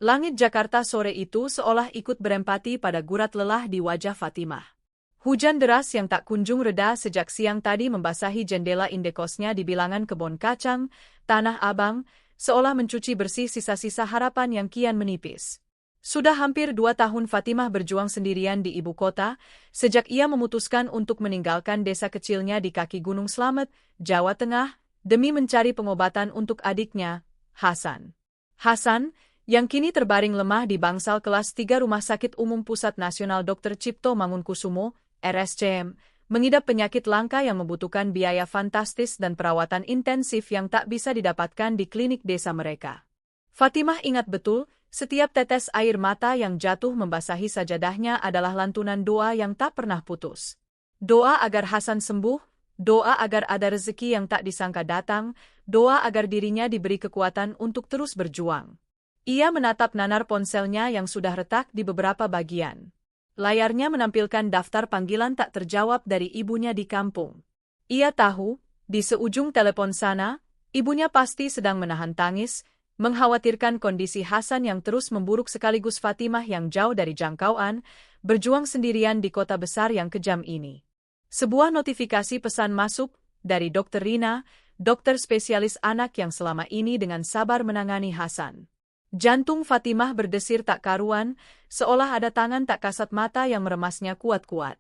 Langit Jakarta sore itu seolah ikut berempati pada gurat lelah di wajah Fatimah. Hujan deras yang tak kunjung reda sejak siang tadi membasahi jendela indekosnya di bilangan kebun kacang, Tanah Abang, seolah mencuci bersih sisa-sisa harapan yang kian menipis. Sudah hampir 2 tahun Fatimah berjuang sendirian di ibu kota, sejak ia memutuskan untuk meninggalkan desa kecilnya di kaki Gunung Slamet, Jawa Tengah, demi mencari pengobatan untuk adiknya, Hasan. Hasan, yang kini terbaring lemah di bangsal kelas 3 Rumah Sakit Umum Pusat Nasional Dr. Cipto Mangunkusumo, RSCM, mengidap penyakit langka yang membutuhkan biaya fantastis dan perawatan intensif yang tak bisa didapatkan di klinik desa mereka. Fatimah ingat betul, setiap tetes air mata yang jatuh membasahi sajadahnya adalah lantunan doa yang tak pernah putus. Doa agar Hasan sembuh, doa agar ada rezeki yang tak disangka datang, doa agar dirinya diberi kekuatan untuk terus berjuang. Ia menatap nanar ponselnya yang sudah retak di beberapa bagian. Layarnya menampilkan daftar panggilan tak terjawab dari ibunya di kampung. Ia tahu, di seujung telepon sana, ibunya pasti sedang menahan tangis, mengkhawatirkan kondisi Hasan yang terus memburuk sekaligus Fatimah yang jauh dari jangkauan, berjuang sendirian di kota besar yang kejam ini. Sebuah notifikasi pesan masuk dari Dr. Rina, dokter spesialis anak yang selama ini dengan sabar menangani Hasan. Jantung Fatimah berdesir tak karuan, seolah ada tangan tak kasat mata yang meremasnya kuat-kuat.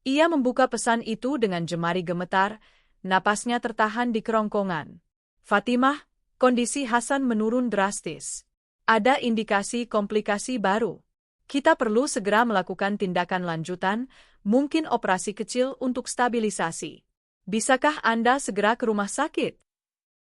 Ia membuka pesan itu dengan jemari gemetar, napasnya tertahan di kerongkongan. Fatimah, kondisi Hasan menurun drastis. Ada indikasi komplikasi baru. Kita perlu segera melakukan tindakan lanjutan, mungkin operasi kecil untuk stabilisasi. Bisakah Anda segera ke rumah sakit?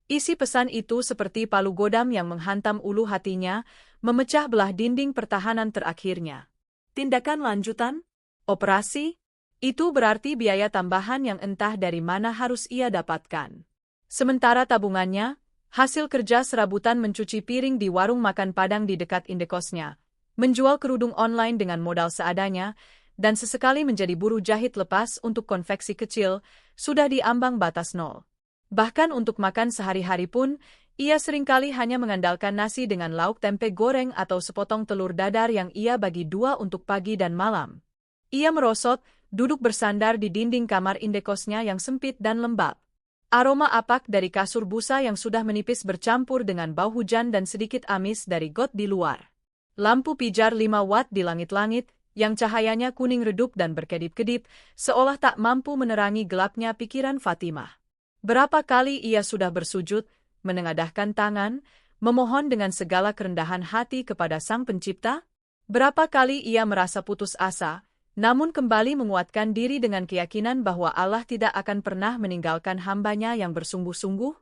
Isi pesan itu seperti palu godam yang menghantam ulu hatinya, memecah belah dinding pertahanan terakhirnya. Tindakan lanjutan? Operasi? Itu berarti biaya tambahan yang entah dari mana harus ia dapatkan. Sementara tabungannya, hasil kerja serabutan mencuci piring di warung makan Padang di dekat indekosnya, menjual kerudung online dengan modal seadanya, dan sesekali menjadi buruh jahit lepas untuk konveksi kecil, sudah diambang batas nol. Bahkan untuk makan sehari-hari pun, ia seringkali hanya mengandalkan nasi dengan lauk tempe goreng atau sepotong telur dadar yang ia bagi 2 untuk pagi dan malam. Ia merosot, duduk bersandar di dinding kamar indekosnya yang sempit dan lembab. Aroma apak dari kasur busa yang sudah menipis bercampur dengan bau hujan dan sedikit amis dari got di luar. Lampu pijar 5 watt di langit-langit, yang cahayanya kuning redup dan berkedip-kedip, seolah tak mampu menerangi gelapnya pikiran Fatimah. Berapa kali ia sudah bersujud, menengadahkan tangan, memohon dengan segala kerendahan hati kepada Sang Pencipta? Berapa kali ia merasa putus asa, namun kembali menguatkan diri dengan keyakinan bahwa Allah tidak akan pernah meninggalkan hambanya yang bersungguh-sungguh?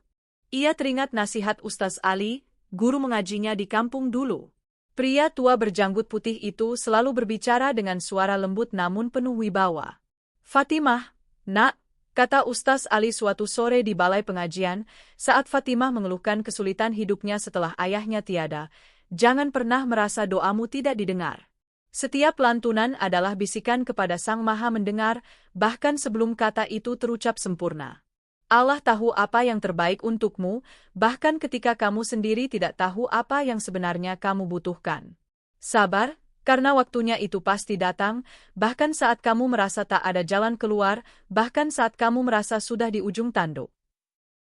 Ia teringat nasihat Ustaz Ali, guru mengajinya di kampung dulu. Pria tua berjanggut putih itu selalu berbicara dengan suara lembut namun penuh wibawa. Fatimah, nak, kata Ustaz Ali suatu sore di balai pengajian, saat Fatimah mengeluhkan kesulitan hidupnya setelah ayahnya tiada, jangan pernah merasa doamu tidak didengar. Setiap lantunan adalah bisikan kepada Sang Maha Mendengar, bahkan sebelum kata itu terucap sempurna. Allah tahu apa yang terbaik untukmu, bahkan ketika kamu sendiri tidak tahu apa yang sebenarnya kamu butuhkan. Sabar, karena waktunya itu pasti datang, bahkan saat kamu merasa tak ada jalan keluar, bahkan saat kamu merasa sudah di ujung tanduk.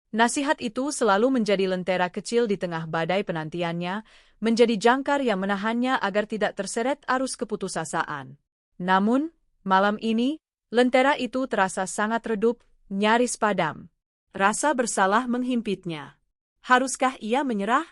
Nasihat itu selalu menjadi lentera kecil di tengah badai penantiannya, menjadi jangkar yang menahannya agar tidak terseret arus keputusasaan. Namun, malam ini, lentera itu terasa sangat redup, nyaris padam. Rasa bersalah menghimpitnya. Haruskah ia menyerah?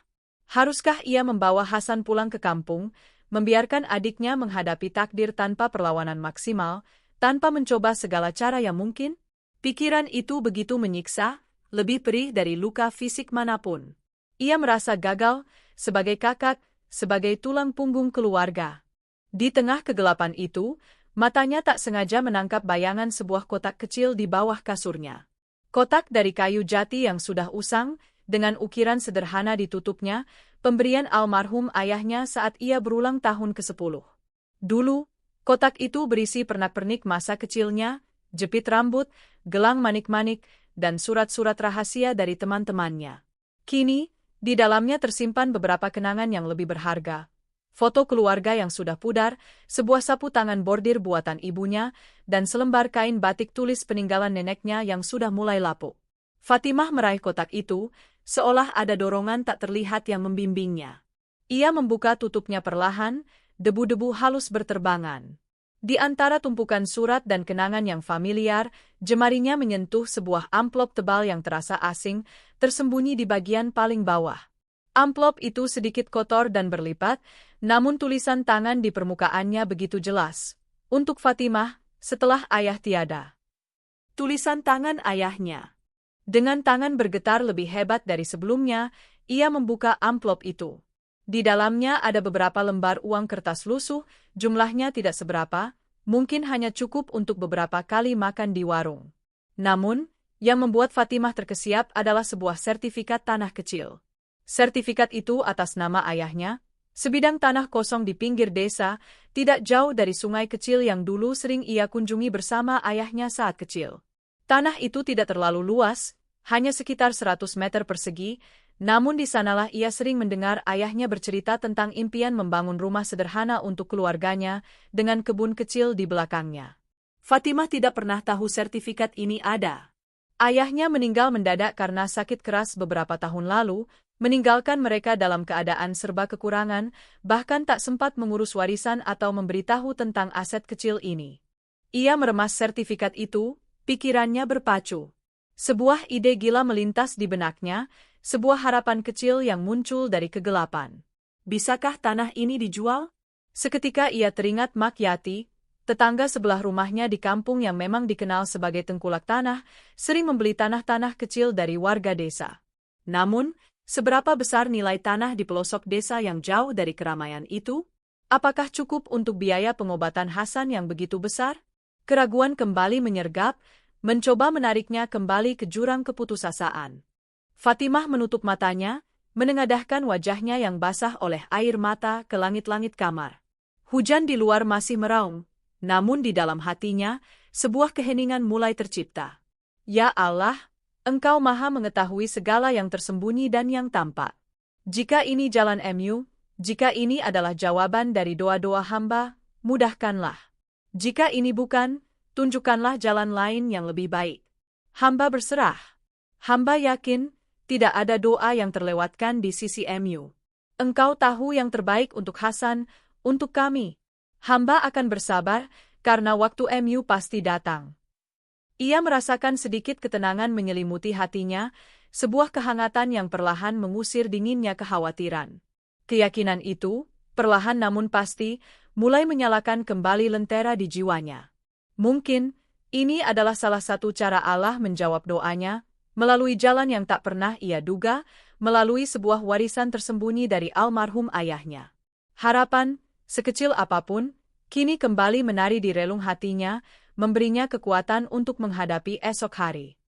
Haruskah ia membawa Hasan pulang ke kampung, membiarkan adiknya menghadapi takdir tanpa perlawanan maksimal, tanpa mencoba segala cara yang mungkin? Pikiran itu begitu menyiksa, lebih perih dari luka fisik manapun. Ia merasa gagal, sebagai kakak, sebagai tulang punggung keluarga. Di tengah kegelapan itu, matanya tak sengaja menangkap bayangan sebuah kotak kecil di bawah kasurnya. Kotak dari kayu jati yang sudah usang, dengan ukiran sederhana ditutupnya, pemberian almarhum ayahnya saat ia berulang tahun ke-10. Dulu, kotak itu berisi pernak-pernik masa kecilnya, jepit rambut, gelang manik-manik, dan surat-surat rahasia dari teman-temannya. Kini, di dalamnya tersimpan beberapa kenangan yang lebih berharga, foto keluarga yang sudah pudar, sebuah sapu tangan bordir buatan ibunya, dan selembar kain batik tulis peninggalan neneknya yang sudah mulai lapuk. Fatimah meraih kotak itu, seolah ada dorongan tak terlihat yang membimbingnya. Ia membuka tutupnya perlahan, debu-debu halus berterbangan. Di antara tumpukan surat dan kenangan yang familiar, jemarinya menyentuh sebuah amplop tebal yang terasa asing, tersembunyi di bagian paling bawah. Amplop itu sedikit kotor dan berlipat, namun tulisan tangan di permukaannya begitu jelas. Untuk Fatimah, setelah ayah tiada. Tulisan tangan ayahnya. Dengan tangan bergetar lebih hebat dari sebelumnya, ia membuka amplop itu. Di dalamnya ada beberapa lembar uang kertas lusuh, jumlahnya tidak seberapa, mungkin hanya cukup untuk beberapa kali makan di warung. Namun, yang membuat Fatimah terkesiap adalah sebuah sertifikat tanah kecil. Sertifikat itu atas nama ayahnya, sebidang tanah kosong di pinggir desa, tidak jauh dari sungai kecil yang dulu sering ia kunjungi bersama ayahnya saat kecil. Tanah itu tidak terlalu luas, hanya sekitar 100 meter persegi, namun di sanalah ia sering mendengar ayahnya bercerita tentang impian membangun rumah sederhana untuk keluarganya, dengan kebun kecil di belakangnya. Fatimah tidak pernah tahu sertifikat ini ada. Ayahnya meninggal mendadak karena sakit keras beberapa tahun lalu, meninggalkan mereka dalam keadaan serba kekurangan, bahkan tak sempat mengurus warisan atau memberitahu tentang aset kecil ini. Ia meremas sertifikat itu, pikirannya berpacu. Sebuah ide gila melintas di benaknya, sebuah harapan kecil yang muncul dari kegelapan. Bisakah tanah ini dijual? Seketika ia teringat Mak Yati, tetangga sebelah rumahnya di kampung yang memang dikenal sebagai tengkulak tanah, sering membeli tanah-tanah kecil dari warga desa. Namun, seberapa besar nilai tanah di pelosok desa yang jauh dari keramaian itu? Apakah cukup untuk biaya pengobatan Hasan yang begitu besar? Keraguan kembali menyergap, mencoba menariknya kembali ke jurang keputusasaan. Fatimah menutup matanya, menengadahkan wajahnya yang basah oleh air mata ke langit-langit kamar. Hujan di luar masih meraung, namun di dalam hatinya, sebuah keheningan mulai tercipta. Ya Allah, Engkau Maha mengetahui segala yang tersembunyi dan yang tampak. Jika ini jalan MU, jika ini adalah jawaban dari doa-doa hamba, mudahkanlah. Jika ini bukan, tunjukkanlah jalan lain yang lebih baik. Hamba berserah. Hamba yakin, tidak ada doa yang terlewatkan di sisi MU. Engkau tahu yang terbaik untuk Hasan, untuk kami. Hamba akan bersabar, karena waktu MU pasti datang. Ia merasakan sedikit ketenangan menyelimuti hatinya, sebuah kehangatan yang perlahan mengusir dinginnya kekhawatiran. Keyakinan itu, perlahan namun pasti, mulai menyalakan kembali lentera di jiwanya. Mungkin, ini adalah salah satu cara Allah menjawab doanya, melalui jalan yang tak pernah ia duga, melalui sebuah warisan tersembunyi dari almarhum ayahnya. Harapan, sekecil apapun, kini kembali menari di relung hatinya, memberinya kekuatan untuk menghadapi esok hari.